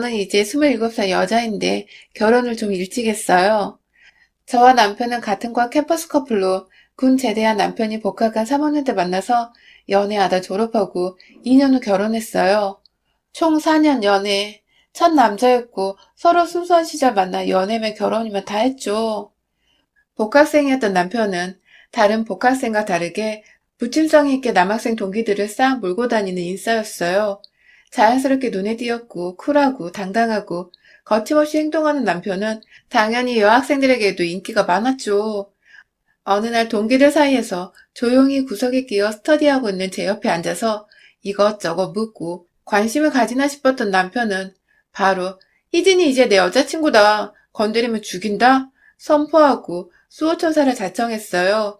저는 이제 27살 여자인데 결혼을 좀 일찍 했어요. 저와 남편은 같은 과 캠퍼스 커플로 군 제대한 남편이 복학한 3학년 때 만나서 연애하다 졸업하고 2년 후 결혼했어요. 총 4년 연애. 첫 남자였고 서로 순수한 시절 만나 연애면 결혼이면 다 했죠. 복학생이었던 남편은 다른 복학생과 다르게 부침성이 있게 남학생 동기들을 싹 몰고 다니는 인싸였어요. 자연스럽게 눈에 띄었고 쿨하고 당당하고 거침없이 행동하는 남편은 당연히 여학생들에게도 인기가 많았죠. 어느 날 동기들 사이에서 조용히 구석에 끼어 스터디하고 있는 제 옆에 앉아서 이것저것 묻고 관심을 가지나 싶었던 남편은 바로 희진이 이제 내 여자친구다. 건드리면 죽인다. 선포하고 수호천사를 자청했어요.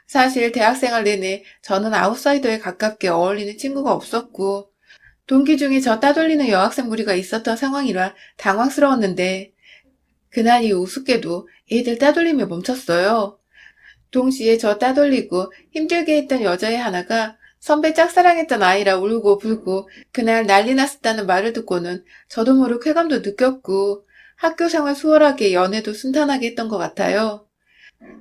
사실 대학생활 내내 저는 아웃사이더에 가깝게 어울리는 친구가 없었고 동기 중에 저 따돌리는 여학생 무리가 있었던 상황이라 당황스러웠는데 그날이 우습게도 애들 따돌림이 멈췄어요. 동시에 저 따돌리고 힘들게 했던 여자의 하나가 선배 짝사랑했던 아이라 울고 불고 그날 난리 났었다는 말을 듣고는 저도 모르게 쾌감도 느꼈고 학교 생활 수월하게 연애도 순탄하게 했던 것 같아요.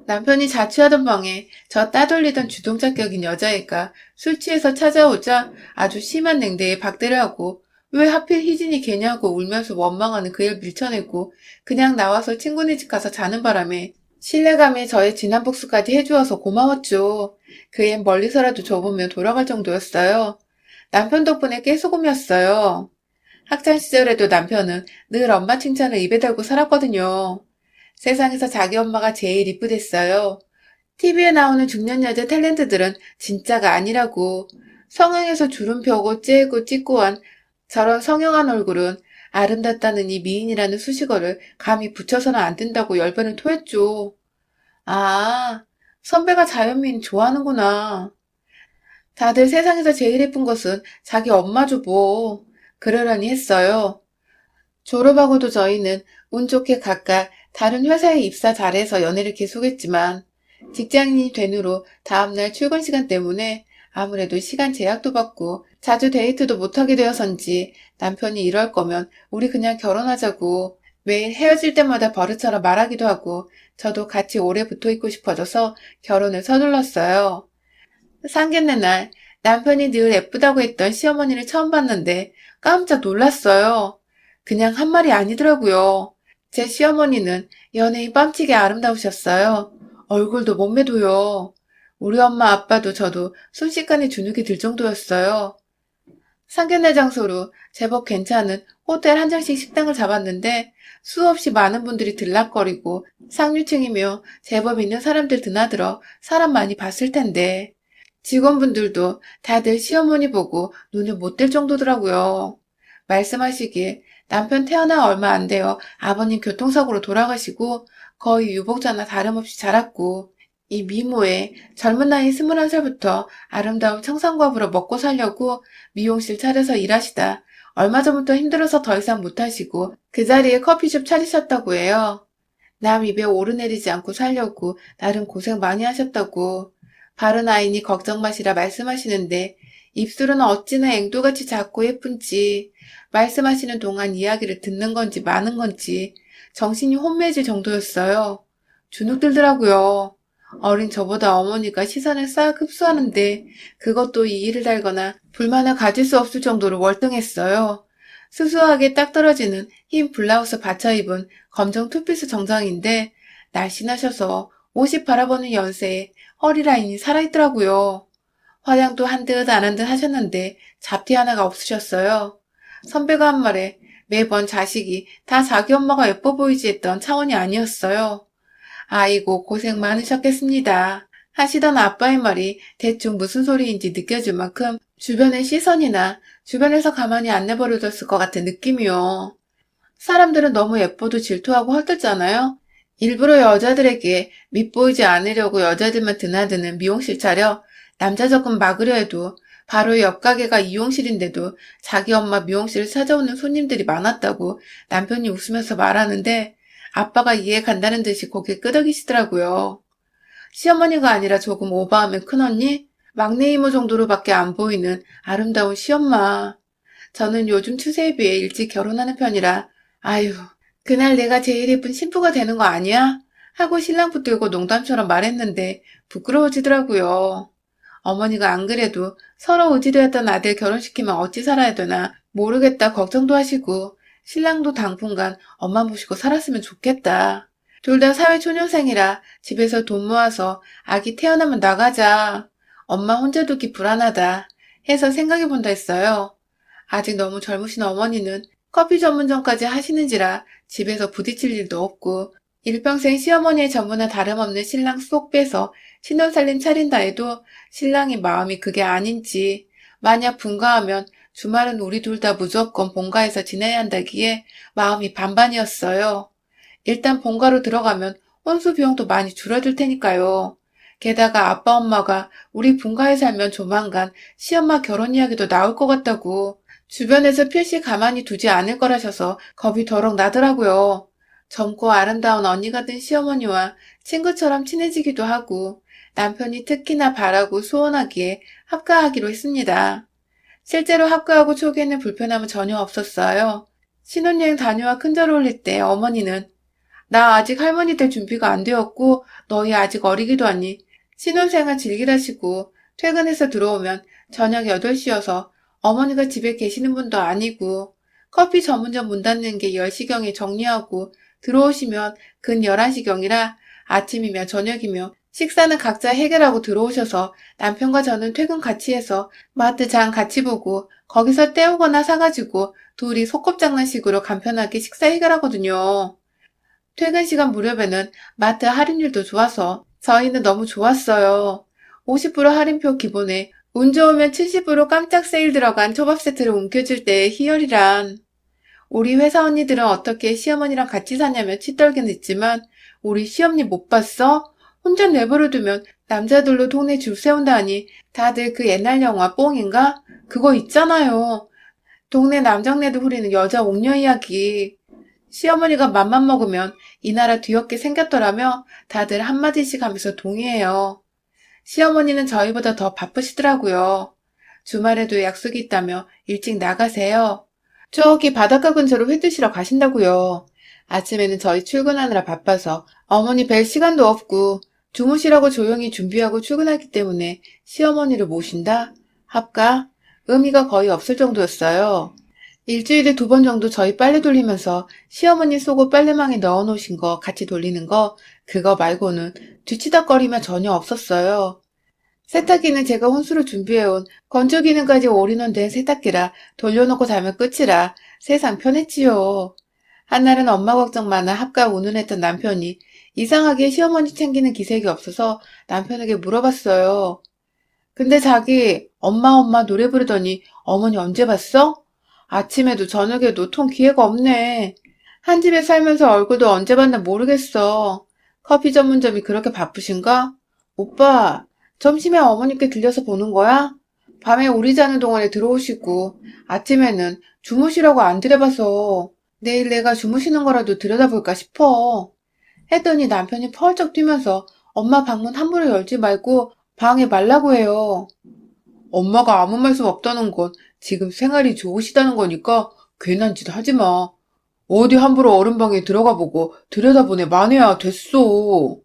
남편이 자취하던 방에 저 따돌리던 주동자격인 여자애가 술 취해서 찾아오자 아주 심한 냉대에 박대를 하고 왜 하필 희진이 걔냐고 울면서 원망하는 그 일 밀쳐내고 그냥 나와서 친구네 집 가서 자는 바람에 신뢰감에 저의 진한 복수까지 해주어서 고마웠죠. 그 앤 멀리서라도 줘보면 돌아갈 정도였어요. 남편 덕분에 깨소금이었어요. 학창시절에도 남편은 늘 엄마 칭찬을 입에 달고 살았거든요. 세상에서 자기 엄마가 제일 이쁘댔어요. TV에 나오는 중년 여자 탤런트들은 진짜가 아니라고. 성형에서 주름 펴고 째고 찢고한 저런 성형한 얼굴은 아름답다는 이 미인이라는 수식어를 감히 붙여서는 안 된다고 열변을 토했죠. 아, 선배가 자연미인 좋아하는구나. 다들 세상에서 제일 예쁜 것은 자기 엄마죠 뭐. 그러려니 했어요. 졸업하고도 저희는 운 좋게 각각 다른 회사에 입사 잘해서 연애를 계속했지만 직장인이 된 후로 다음날 출근 시간 때문에 아무래도 시간 제약도 받고 자주 데이트도 못하게 되어서인지 남편이 이럴 거면 우리 그냥 결혼하자고 매일 헤어질 때마다 버릇처럼 말하기도 하고 저도 같이 오래 붙어 있고 싶어져서 결혼을 서둘렀어요. 상견례 날 남편이 늘 예쁘다고 했던 시어머니를 처음 봤는데 깜짝 놀랐어요. 그냥 한 말이 아니더라고요. 제 시어머니는 연예인 뺨치게 아름다우셨어요. 얼굴도 몸매도요. 우리 엄마 아빠도 저도 순식간에 주눅이 들 정도였어요. 상견례 장소로 제법 괜찮은 호텔 한정식 식당을 잡았는데 수없이 많은 분들이 들락거리고 상류층이며 제법 있는 사람들 드나들어 사람 많이 봤을 텐데 직원분들도 다들 시어머니 보고 눈을 못 뗄 정도더라고요. 말씀하시길 남편 태어나 얼마 안 되어 아버님 교통사고로 돌아가시고 거의 유복자나 다름없이 자랐고 이 미모에 젊은 나이 21살부터 아름다운 청산과부로 먹고 살려고 미용실 차려서 일하시다 얼마 전부터 힘들어서 더 이상 못하시고 그 자리에 커피숍 차리셨다고 해요. 남 입에 오르내리지 않고 살려고 나름 고생 많이 하셨다고 바른 아이니 걱정 마시라 말씀하시는데 입술은 어찌나 앵두같이 작고 예쁜지 말씀하시는 동안 이야기를 듣는 건지 마는 건지 정신이 혼미해질 정도였어요. 주눅 들더라고요. 어린 저보다 어머니가 시선을 싹 흡수하는데 그것도 이의를 달거나 불만을 가질 수 없을 정도로 월등했어요. 수수하게 딱 떨어지는 흰 블라우스 받쳐 입은 검정 투피스 정장인데 날씬하셔서 옷이 바라보는 연세에 허리 라인이 살아있더라고요. 화장도 한 듯 안 한 듯 하셨는데 잡티 하나가 없으셨어요. 선배가 한 말에 매번 자식이 다 자기 엄마가 예뻐 보이지 했던 차원이 아니었어요. 아이고 고생 많으셨겠습니다. 하시던 아빠의 말이 대충 무슨 소리인지 느껴질 만큼 주변의 시선이나 주변에서 가만히 안 내버려뒀을 것 같은 느낌이요. 사람들은 너무 예뻐도 질투하고 헐뜯잖아요. 일부러 여자들에게 밉보이지 않으려고 여자들만 드나드는 미용실 차려 남자 적금 막으려 해도 바로 옆 가게가 이용실인데도 자기 엄마 미용실을 찾아오는 손님들이 많았다고 남편이 웃으면서 말하는데 아빠가 이해 간다는 듯이 고개 끄덕이시더라고요. 시어머니가 아니라 조금 오버하면 큰언니? 막내 이모 정도로밖에 안 보이는 아름다운 시엄마. 저는 요즘 추세에 비해 일찍 결혼하는 편이라, 아유, 그날 내가 제일 예쁜 신부가 되는 거 아니야? 하고 신랑 붙들고 농담처럼 말했는데 부끄러워지더라고요. 어머니가 안 그래도 서로 의지되었던 아들 결혼시키면 어찌 살아야 되나 모르겠다 걱정도 하시고 신랑도 당분간 엄마 모시고 살았으면 좋겠다. 둘 다 사회초년생이라 집에서 돈 모아서 아기 태어나면 나가자. 엄마 혼자 두기 불안하다 해서 생각해 본다 했어요. 아직 너무 젊으신 어머니는 커피 전문점까지 하시는지라 집에서 부딪힐 일도 없고 일평생 시어머니의 전부나 다름없는 신랑 쏙 빼서 신혼살림 차린다 해도 신랑이 마음이 그게 아닌지 만약 분가하면 주말은 우리 둘 다 무조건 본가에서 지내야 한다기에 마음이 반반이었어요. 일단 본가로 들어가면 혼수 비용도 많이 줄어들 테니까요. 게다가 아빠 엄마가 우리 분가에 살면 조만간 시엄마 결혼 이야기도 나올 것 같다고 주변에서 필시 가만히 두지 않을 거라셔서 겁이 더럭 나더라고요. 젊고 아름다운 언니가 된 시어머니와 친구처럼 친해지기도 하고 남편이 특히나 바라고 소원하기에 합가하기로 했습니다. 실제로 합가하고 초기에는 불편함은 전혀 없었어요. 신혼여행 다녀와 큰절 올릴 때 어머니는 나 아직 할머니 될 준비가 안 되었고 너희 아직 어리기도 하니 신혼생활 즐기라시고 퇴근해서 들어오면 저녁 8시여서 어머니가 집에 계시는 분도 아니고 커피 전문점 문 닫는 게 10시경에 정리하고 들어오시면 근 11시경이라 아침이며 저녁이며 식사는 각자 해결하고 들어오셔서 남편과 저는 퇴근 같이 해서 마트 장 같이 보고 거기서 때우거나 사가지고 둘이 소꿉장난식으로 간편하게 식사 해결하거든요. 퇴근 시간 무렵에는 마트 할인율도 좋아서 저희는 너무 좋았어요. 50% 할인표 기본에 운 좋으면 70% 깜짝 세일 들어간 초밥 세트를 움켜줄 때의 희열이란. 우리 회사 언니들은 어떻게 시어머니랑 같이 사냐며 치떨긴 했지만 우리 시엄니 못 봤어? 혼자 내버려 두면 남자들로 동네 줄 세운다니 다들 그 옛날 영화 뽕인가? 그거 있잖아요. 동네 남장네도 후리는 여자 옥녀 이야기. 시어머니가 맘만 먹으면 이 나라 뒤엎게 생겼더라며 다들 한마디씩 하면서 동의해요. 시어머니는 저희보다 더 바쁘시더라고요. 주말에도 약속이 있다며 일찍 나가세요. 저기 바닷가 근처로 회 드시러 가신다고요. 아침에는 저희 출근하느라 바빠서 어머니 뵐 시간도 없고 주무시라고 조용히 준비하고 출근하기 때문에 시어머니를 모신다? 합가? 의미가 거의 없을 정도였어요. 일주일에 2번 정도 저희 빨래 돌리면서 시어머니 속옷 빨래망에 넣어놓으신 거 같이 돌리는 거 그거 말고는 뒤치다거리면 전혀 없었어요. 세탁기는 제가 혼수로 준비해온 건조 기능까지 올인원된 세탁기라 돌려놓고 자면 끝이라 세상 편했지요. 한날은 엄마 걱정 많아 합가 운운했던 남편이 이상하게 시어머니 챙기는 기색이 없어서 남편에게 물어봤어요. 근데 자기 엄마 노래 부르더니 어머니 언제 봤어? 아침에도 저녁에도 통 기회가 없네. 한 집에 살면서 얼굴도 언제 봤나 모르겠어. 커피 전문점이 그렇게 바쁘신가? 오빠, 점심에 어머니께 들려서 보는 거야? 밤에 우리 자는 동안에 들어오시고 아침에는 주무시라고 안 들여봐서 내일 내가 주무시는 거라도 들여다볼까 싶어. 했더니 남편이 펄쩍 뛰면서 엄마 방문 함부로 열지 말고 방에 말라고 해요. 엄마가 아무 말씀 없다는 건 지금 생활이 좋으시다는 거니까 괜한 짓 하지 마. 어디 함부로 어른 방에 들어가 보고 들여다보네 마네야 됐어.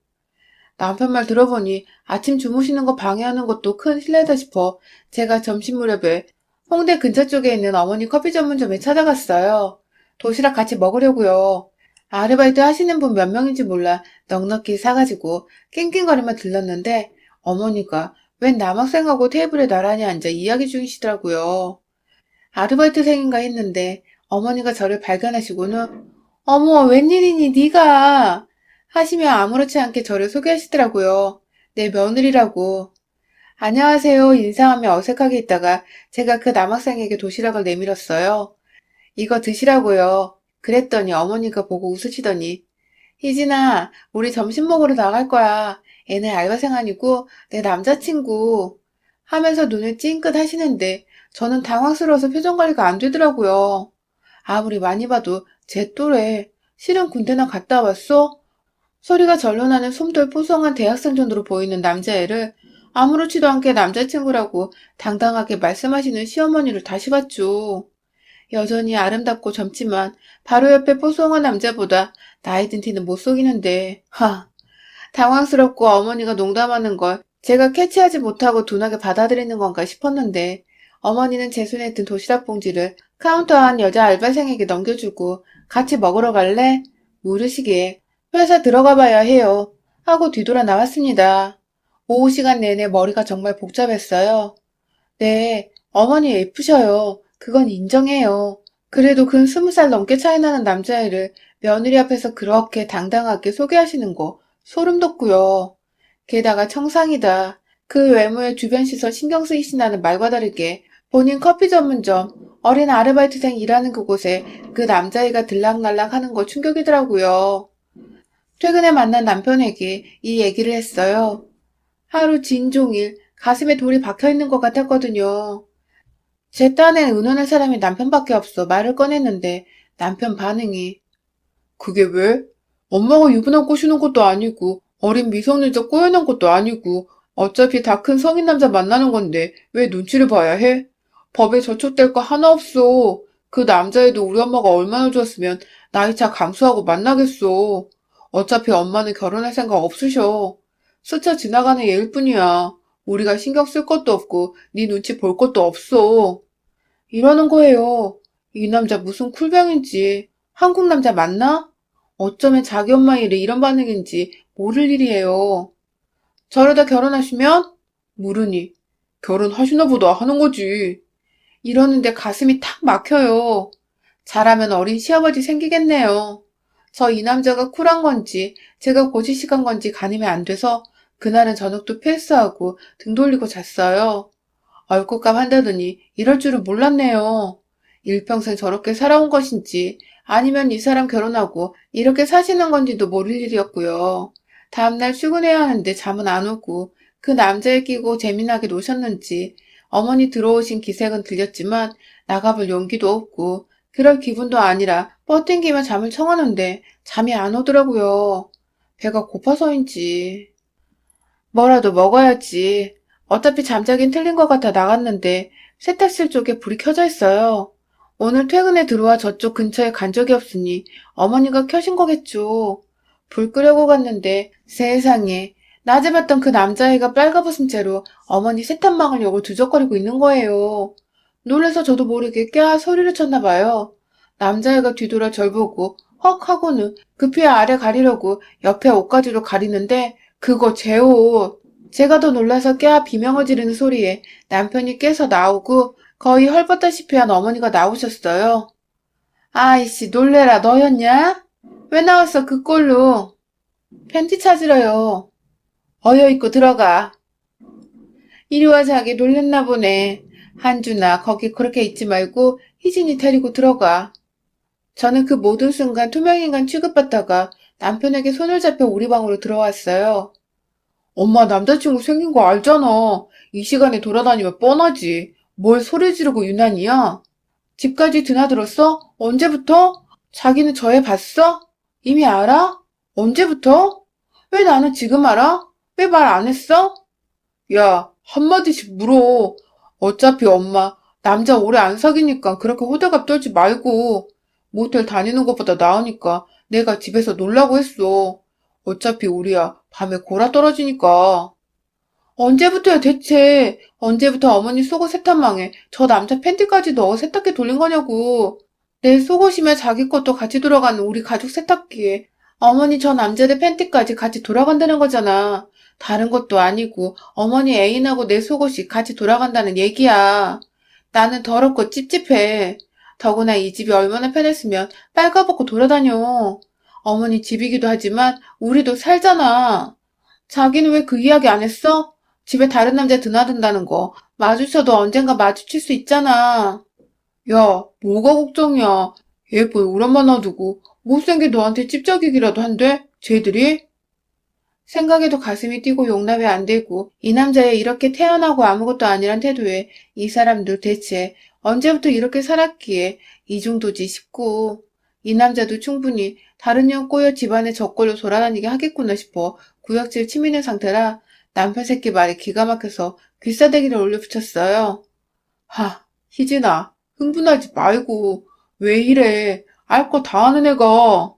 남편 말 들어보니 아침 주무시는 거 방해하는 것도 큰 실례다 싶어 제가 점심 무렵에 홍대 근처 쪽에 있는 어머니 커피 전문점에 찾아갔어요. 도시락 같이 먹으려고요. 아르바이트 하시는 분 몇 명인지 몰라 넉넉히 사가지고 낑낑거리며 들렀는데 어머니가 웬 남학생하고 테이블에 나란히 앉아 이야기 중이시더라고요. 아르바이트생인가 했는데 어머니가 저를 발견하시고는 어머 웬일이니 네가 하시며 아무렇지 않게 저를 소개하시더라고요. 내 며느리라고. 안녕하세요 인사하며 어색하게 있다가 제가 그 남학생에게 도시락을 내밀었어요. 이거 드시라고요. 그랬더니 어머니가 보고 웃으시더니 희진아 우리 점심 먹으러 나갈 거야. 애는 알바생 아니고 내 남자친구 하면서 눈을 찡긋 하시는데 저는 당황스러워서 표정 관리가 안 되더라고요. 아무리 많이 봐도 제 또래 실은 군대나 갔다 왔어? 소리가 절로 나는 솜돌 뽀송한 대학생 정도로 보이는 남자애를 아무렇지도 않게 남자친구라고 당당하게 말씀하시는 시어머니를 다시 봤죠. 여전히 아름답고 젊지만 바로 옆에 뽀송한 남자보다 나이 든 티는 못 속이는데, 당황스럽고 어머니가 농담하는 걸 제가 캐치하지 못하고 둔하게 받아들이는 건가 싶었는데, 어머니는 제 손에 든 도시락 봉지를 카운터 안 여자 알바생에게 넘겨주고 같이 먹으러 갈래? 물으시기에 회사 들어가 봐야 해요. 하고 뒤돌아 나왔습니다. 오후 시간 내내 머리가 정말 복잡했어요. 네, 어머니 예쁘셔요. 그건 인정해요. 그래도 근 20살 넘게 차이 나는 남자애를 며느리 앞에서 그렇게 당당하게 소개하시는 거 소름 돋고요. 게다가 청상이다. 그 외모에 주변 시선 신경 쓰이신다는 말과 다르게 본인 커피 전문점, 어린 아르바이트생 일하는 그곳에 그 남자애가 들락날락 하는 거 충격이더라고요. 최근에 만난 남편에게 이 얘기를 했어요. 하루 진종일 가슴에 돌이 박혀있는 것 같았거든요. 제 딴엔 은혼할 사람이 남편밖에 없어 말을 꺼냈는데 남편 반응이 그게 왜? 엄마가 유부남 꼬시는 것도 아니고 어린 미성년자 꼬여난 것도 아니고 어차피 다 큰 성인 남자 만나는 건데 왜 눈치를 봐야 해? 법에 저촉될 거 하나 없어. 그 남자애도 우리 엄마가 얼마나 좋았으면 나이차 감수하고 만나겠어. 어차피 엄마는 결혼할 생각 없으셔. 스쳐 지나가는 얘일 뿐이야. 우리가 신경 쓸 것도 없고 네 눈치 볼 것도 없어. 이러는 거예요. 이 남자 무슨 쿨병인지. 한국 남자 맞나? 어쩌면 자기 엄마 일에 이런 반응인지 모를 일이에요. 저러다 결혼하시면? 물으니. 결혼하시나 보다 하는 거지. 이러는데 가슴이 탁 막혀요. 잘하면 어린 시아버지 생기겠네요. 저 이 남자가 쿨한 건지 제가 고지식한 건지 가늠이 안 돼서 그날은 저녁도 패스하고 등 돌리고 잤어요. 얼굴값 한다더니 이럴 줄은 몰랐네요. 일평생 저렇게 살아온 것인지 아니면 이 사람 결혼하고 이렇게 사시는 건지도 모를 일이었고요. 다음날 출근해야 하는데 잠은 안 오고 그 남자애 끼고 재미나게 노셨는지 어머니 들어오신 기색은 들렸지만 나가볼 용기도 없고 그럴 기분도 아니라 뻗팅기며 잠을 청하는데 잠이 안 오더라고요. 배가 고파서인지. 뭐라도 먹어야지. 어차피 잠자긴 틀린 것 같아 나갔는데 세탁실 쪽에 불이 켜져 있어요. 오늘 퇴근에 들어와 저쪽 근처에 간 적이 없으니 어머니가 켜신 거겠죠. 불 끄려고 갔는데 세상에 낮에 봤던 그 남자애가 빨가벗은 채로 어머니 세탁망을 열고 두적거리고 있는 거예요. 놀라서 저도 모르게 꺄 소리를 쳤나 봐요. 남자애가 뒤돌아 절 보고 헉 하고는 급히 아래 가리려고 옆에 옷가지로 가리는데 그거 제 옷. 제가 더 놀라서 깨아 비명을 지르는 소리에 남편이 깨서 나오고 거의 헐벗다시피 한 어머니가 나오셨어요. 아이씨 놀래라 너였냐? 왜 나왔어 그 꼴로? 팬티 찾으러요. 어여 입고 들어가. 이리 와 자기 놀랬나 보네. 한준아 거기 그렇게 있지 말고 희진이 데리고 들어가. 저는 그 모든 순간 투명인간 취급받다가 남편에게 손을 잡혀 우리 방으로 들어왔어요. 엄마 남자친구 생긴 거 알잖아. 이 시간에 돌아다니면 뻔하지. 뭘 소리 지르고 유난이야? 집까지 드나들었어? 언제부터? 자기는 저 애 봤어? 이미 알아? 언제부터? 왜 나는 지금 알아? 왜 말 안 했어? 야, 한마디씩 물어. 어차피 엄마, 남자 오래 안 사귀니까 그렇게 호들갑 떨지 말고. 모텔 다니는 것보다 나으니까 내가 집에서 놀라고 했어. 어차피 우리야, 밤에 골아 떨어지니까. 언제부터야 대체? 언제부터 어머니 속옷 세탁망에 저 남자 팬티까지 넣어 세탁기 돌린 거냐고. 내 속옷이며 자기 것도 같이 돌아가는 우리 가족 세탁기에 어머니 저 남자들 팬티까지 같이 돌아간다는 거잖아. 다른 것도 아니고 어머니 애인하고 내 속옷이 같이 돌아간다는 얘기야. 나는 더럽고 찝찝해. 더구나 이 집이 얼마나 편했으면 빨가벗고 돌아다녀. 어머니 집이기도 하지만 우리도 살잖아. 자기는 왜 그 이야기 안 했어? 집에 다른 남자 드나든다는 거 마주쳐도 언젠가 마주칠 수 있잖아. 야, 뭐가 걱정이야. 예쁜 우리 엄마 놔두고 못생긴 너한테 찝쩍이기라도 한대? 쟤들이? 생각에도 가슴이 뛰고 용납이 안 되고 이 남자의 이렇게 태어나고 아무것도 아니란 태도에 이 사람들 대체 언제부터 이렇게 살았기에 이 정도지 싶고 이 남자도 충분히 다른 년 꼬여 집안에 저꼴로 돌아다니게 하겠구나 싶어 구역질 치미는 상태라 남편 새끼 말이 기가 막혀서 귀싸대기를 올려붙였어요. 희진아, 흥분하지 말고. 왜 이래? 알 거 다 아는 애가.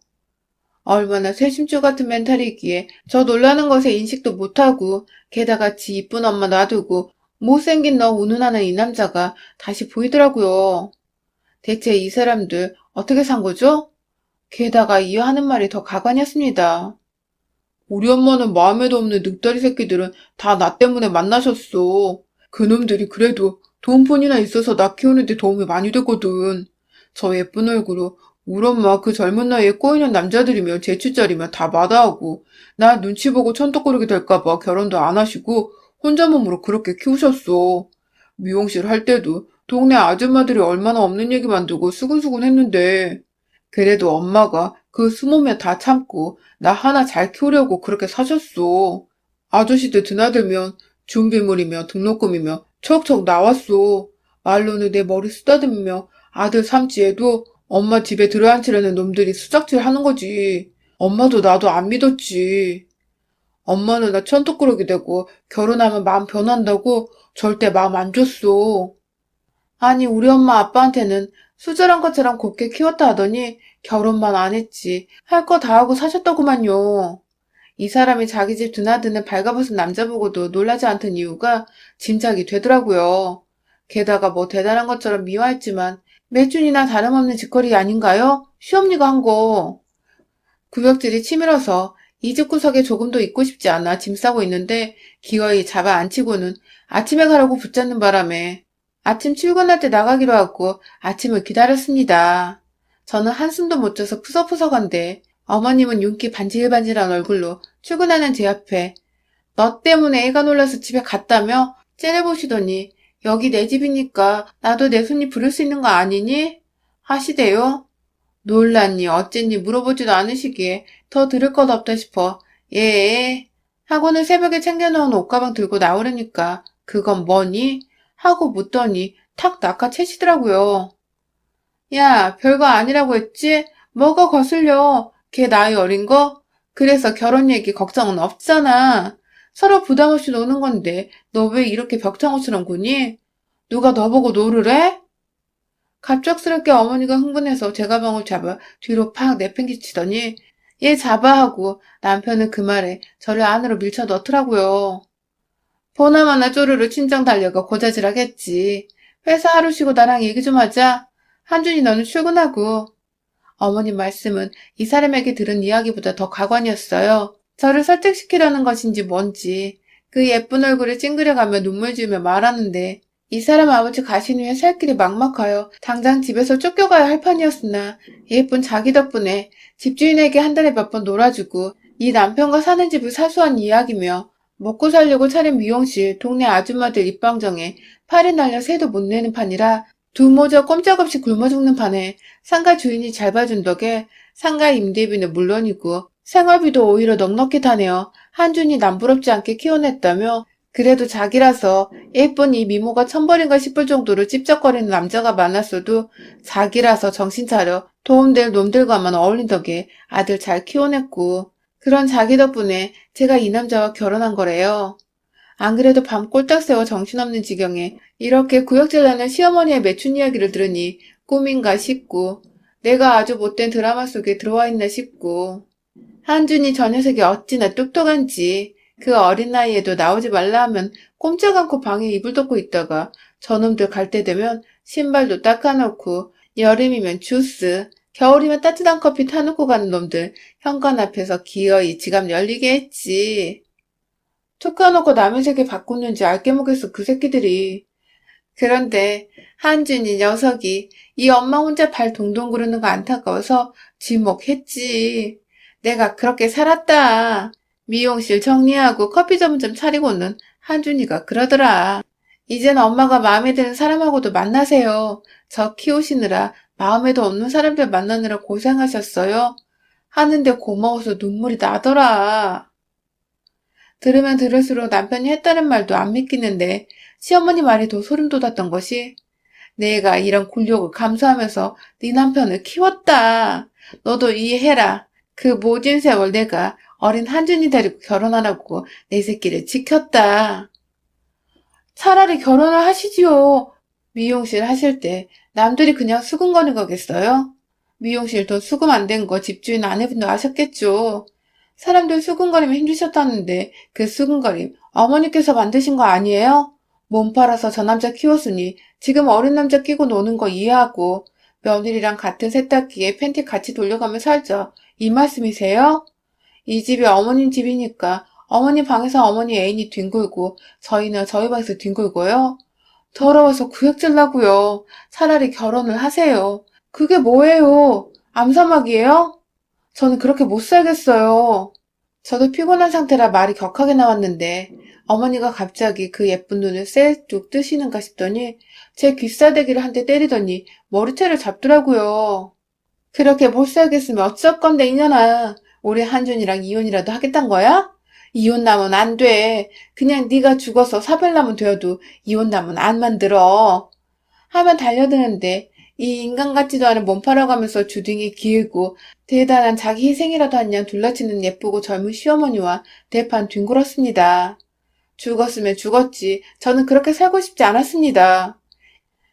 얼마나 쇠심줄 같은 멘탈이기에 저 놀라는 것에 인식도 못하고 게다가 지 이쁜 엄마 놔두고 못생긴 너 운운하는 이 남자가 다시 보이더라고요. 대체 이 사람들 어떻게 산 거죠? 게다가 이어하는 말이 더 가관이었습니다. 우리 엄마는 마음에도 없는 늑다리 새끼들은 다 나 때문에 만나셨어. 그놈들이 그래도 돈폰이나 있어서 나 키우는데 도움이 많이 됐거든. 저 예쁜 얼굴로 우리 엄마 그 젊은 나이에 꼬이는 남자들이면 재치짜리면 다 마다하고 나 눈치 보고 천떡거리게 될까봐 결혼도 안 하시고 혼자 몸으로 그렇게 키우셨어. 미용실 할 때도 동네 아줌마들이 얼마나 없는 얘기 만들고 수근수근 했는데 그래도 엄마가 그 스모면 다 참고 나 하나 잘 키우려고 그렇게 사셨어. 아저씨들 드나들면 준비물이며 등록금이며 척척 나왔어. 말로는 내 머리 쓰다듬으며 아들 삼지에도 엄마 집에 들어앉히려는 놈들이 수작질 하는 거지. 엄마도 나도 안 믿었지. 엄마는 나 천떡그러기 되고 결혼하면 마음 변한다고 절대 마음 안 줬어. 아니, 우리 엄마 아빠한테는 수절한 것처럼 곱게 키웠다 하더니 결혼만 안 했지. 할 거 다 하고 사셨더구만요. 이 사람이 자기 집 드나드는 발가벗은 남자 보고도 놀라지 않던 이유가 짐작이 되더라고요. 게다가 뭐 대단한 것처럼 미화했지만 매춘이나 다름없는 짓거리 아닌가요? 시엄니가 한 거. 구역질이 치밀어서 이 집 구석에 조금도 있고 싶지 않아 짐 싸고 있는데 기어이 잡아 앉히고는 아침에 가라고 붙잡는 바람에 아침 출근할 때 나가기로 하고 아침을 기다렸습니다. 저는 한숨도 못 자서 푸석푸석한데 어머님은 윤기 반질반질한 얼굴로 출근하는 제 앞에 너 때문에 애가 놀라서 집에 갔다며 째려보시더니 여기 내 집이니까 나도 내 손님 부를 수 있는 거 아니니? 하시대요. 놀랐니 어쨌니 물어보지도 않으시기에 더 들을 것 없다 싶어 예 하고는 새벽에 챙겨놓은 옷가방 들고 나오려니까 그건 뭐니? 하고 묻더니 탁 낚아채시더라고요. 야 별거 아니라고 했지? 뭐가 거슬려 걔 나이 어린 거? 그래서 결혼 얘기 걱정은 없잖아. 서로 부담 없이 노는 건데 너 왜 이렇게 벽장어처럼 구니? 누가 너 보고 노르래? 갑작스럽게 어머니가 흥분해서 제 가방을 잡아 뒤로 팍 내팽개치더니 얘 잡아 하고 남편은 그 말에 저를 안으로 밀쳐 넣더라고요. 보나마나 쪼르르 친정 달려가 고자질하겠지. 회사 하루 쉬고 나랑 얘기 좀 하자. 한준이 너는 출근하고. 어머님 말씀은 이 사람에게 들은 이야기보다 더 가관이었어요. 저를 설득시키려는 것인지 뭔지 그 예쁜 얼굴을 찡그려가며 눈물 지으며 말하는데 이 사람 아버지 가신 후에 살 길이 막막하여 당장 집에서 쫓겨가야 할 판이었으나 예쁜 자기 덕분에 집주인에게 한 달에 몇 번 놀아주고 이 남편과 사는 집을 사수한 이야기며 먹고 살려고 차린 미용실 동네 아줌마들 입방정에 팔이 날려 새도 못 내는 판이라 두 모자 꼼짝없이 굶어 죽는 판에 상가 주인이 잘 봐준 덕에 상가 임대비는 물론이고 생활비도 오히려 넉넉히 타내어 한준이 남부럽지 않게 키워냈다며 그래도 자기라서 예쁜 이 미모가 천벌인가 싶을 정도로 찝쩍거리는 남자가 많았어도 자기라서 정신 차려 도움될 놈들과만 어울린 덕에 아들 잘 키워냈고 그런 자기 덕분에 제가 이 남자와 결혼한 거래요. 안 그래도 밤 꼴딱 새워 정신없는 지경에 이렇게 구역질 나는 시어머니의 매춘 이야기를 들으니 꿈인가 싶고 내가 아주 못된 드라마 속에 들어와 있나 싶고 한준이 저 녀석이 어찌나 똑똑한지 그 어린 나이에도 나오지 말라 하면 꼼짝 않고 방에 이불 덮고 있다가 저놈들 갈 때 되면 신발도 닦아놓고 여름이면 주스 겨울이면 따뜻한 커피 타놓고 가는 놈들 현관 앞에서 기어이 지갑 열리게 했지. 툭 까놓고 남의 세계 바꾸는지 알게 모르겠어 그 새끼들이. 그런데 한준이 녀석이 이 엄마 혼자 발 동동 구르는 거 안타까워서 지목했지. 내가 그렇게 살았다. 미용실 정리하고 커피 전문점 차리고는 한준이가 그러더라. 이젠 엄마가 마음에 드는 사람하고도 만나세요. 저 키우시느라 마음에도 없는 사람들 만나느라 고생하셨어요. 하는데 고마워서 눈물이 나더라. 들으면 들을수록 남편이 했다는 말도 안 믿기는데 시어머니 말이 더 소름 돋았던 것이 내가 이런 굴욕을 감수하면서 네 남편을 키웠다. 너도 이해해라. 그 모진 세월 내가 어린 한준이 데리고 결혼하라고 내 새끼를 지켰다. 차라리 결혼을 하시지요. 미용실 하실 때 남들이 그냥 수근거는 거겠어요? 미용실 돈 수금 안 된 거 집주인 아내분도 아셨겠죠. 사람들 수근거리면 힘드셨다는데 그 수근거림 어머니께서 만드신 거 아니에요? 몸 팔아서 저 남자 키웠으니 지금 어린 남자 끼고 노는 거 이해하고 며느리랑 같은 세탁기에 팬티 같이 돌려가며 살자. 이 말씀이세요? 이 집이 어머님 집이니까 어머니 방에서 어머니 애인이 뒹굴고 저희는 저희 방에서 뒹굴고요. 더러워서 구역질나고요. 차라리 결혼을 하세요. 그게 뭐예요? 암사막이에요? 저는 그렇게 못 살겠어요. 저도 피곤한 상태라 말이 격하게 나왔는데 어머니가 갑자기 그 예쁜 눈을 셀쭉 뜨시는가 싶더니 제 귀싸대기를 한 대 때리더니 머리채를 잡더라고요. 그렇게 못 살겠으면 어쩔 건데 이년아. 우리 한준이랑 이혼이라도 하겠단 거야? 이혼남은 안 돼. 그냥 네가 죽어서 사별남은 되어도 이혼남은 안 만들어. 하면 달려드는데 이 인간 같지도 않은 몸 팔아가면서 주둥이 길고 대단한 자기 희생이라도 한 양 둘러치는 예쁘고 젊은 시어머니와 대판 뒹굴었습니다. 죽었으면 죽었지. 저는 그렇게 살고 싶지 않았습니다.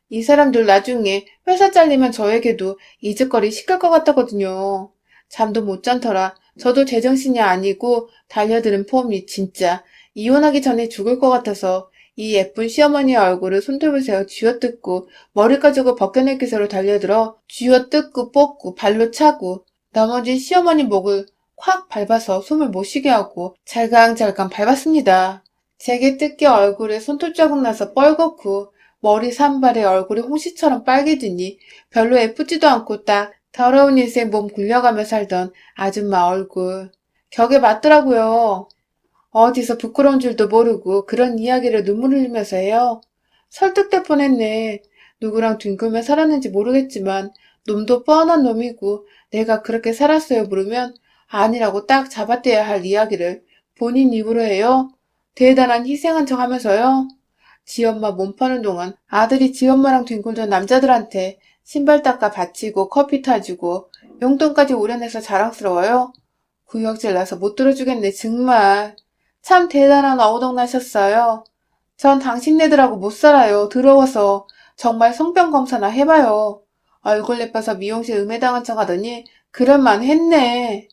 이 사람들 나중에 회사 잘리면 저에게도 이직거리 시킬 것 같다거든요. 잠도 못 잔터라 저도 제정신이 아니고 달려드는 폼이 진짜 이혼하기 전에 죽을 것 같아서 이 예쁜 시어머니의 얼굴을 손톱을 세워 쥐어뜯고 머리 가지고 벗겨낼 기세로 달려들어 쥐어뜯고 뽑고 발로 차고 넘어진 시어머니 목을 콱 밟아서 숨을 못 쉬게 하고 잘강잘강 밟았습니다. 제게 뜯겨 얼굴에 손톱 자국 나서 뻘겋고 머리 산발에 얼굴이 홍시처럼 빨개지니 별로 예쁘지도 않고 딱 더러운 인생 몸 굴려가며 살던 아줌마 얼굴. 격에 맞더라고요. 어디서 부끄러운 줄도 모르고 그런 이야기를 눈물 흘리면서 해요. 설득될 뻔했네. 누구랑 뒹굴며 살았는지 모르겠지만 놈도 뻔한 놈이고 내가 그렇게 살았어요 물으면 아니라고 딱 잡아떼야 할 이야기를 본인 입으로 해요. 대단한 희생한 척 하면서요. 지엄마 몸 파는 동안 아들이 지엄마랑 뒹굴던 남자들한테 신발 닦아 바치고 커피 타주고 용돈까지 우려내서 자랑스러워요. 구역질 나서 못 들어주겠네 정말. 참 대단한 어우덕나셨어요. 전 당신네들하고 못 살아요. 더러워서. 정말 성병 검사나 해봐요. 얼굴 예뻐서 미용실 음해당한 척 하더니 그럴만 했네.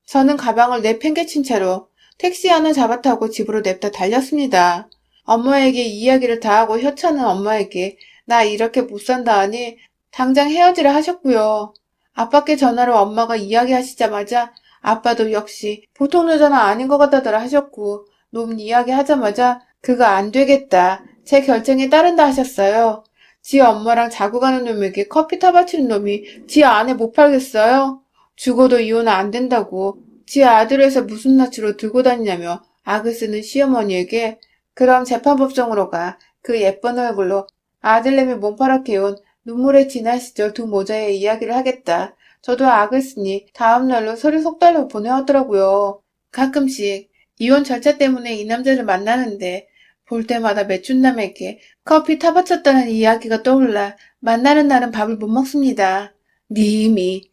저는 가방을 내팽개친 채로 택시 하나 잡아타고 집으로 냅다 달렸습니다. 엄마에게 이야기를 다 하고 혀차는 엄마에게 나 이렇게 못 산다 하니 당장 헤어지라 하셨고요. 아빠께 전화로 엄마가 이야기하시자마자 아빠도 역시 보통 여자는 아닌 것 같다더라 하셨고 놈 이야기하자마자 그거 안 되겠다. 제 결정에 따른다 하셨어요. 지 엄마랑 자고 가는 놈에게 커피 타바치는 놈이 지 아내 못 팔겠어요? 죽어도 이혼은 안 된다고 지 아들을 해서 무슨 낯으로 들고 다니냐며 악을 쓰는 시어머니에게 그럼 재판법정으로 가. 그 예쁜 얼굴로 아들내미 몸파랗게 온 눈물의 지난 시절 두 모자의 이야기를 하겠다. 저도 악을 쓰니 다음날로 서류 속달로 보내왔더라고요. 가끔씩 이혼 절차 때문에 이 남자를 만나는데 볼 때마다 매춘남에게 커피 타바쳤다는 이야기가 떠올라 만나는 날은 밥을 못 먹습니다. 님이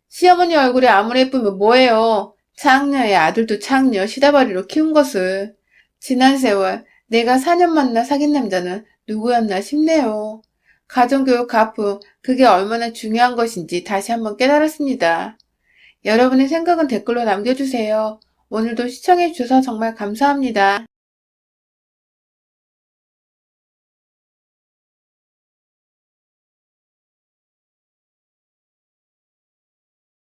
시어머니 얼굴이 아무리 예쁘면 뭐예요. 창녀의 아들도 창녀 시다바리로 키운 것을. 지난 세월 내가 4년 만나 사귄 남자는 누구였나 싶네요. 가정교육 가품, 그게 얼마나 중요한 것인지 다시 한번 깨달았습니다. 여러분의 생각은 댓글로 남겨주세요. 오늘도 시청해주셔서 정말 감사합니다.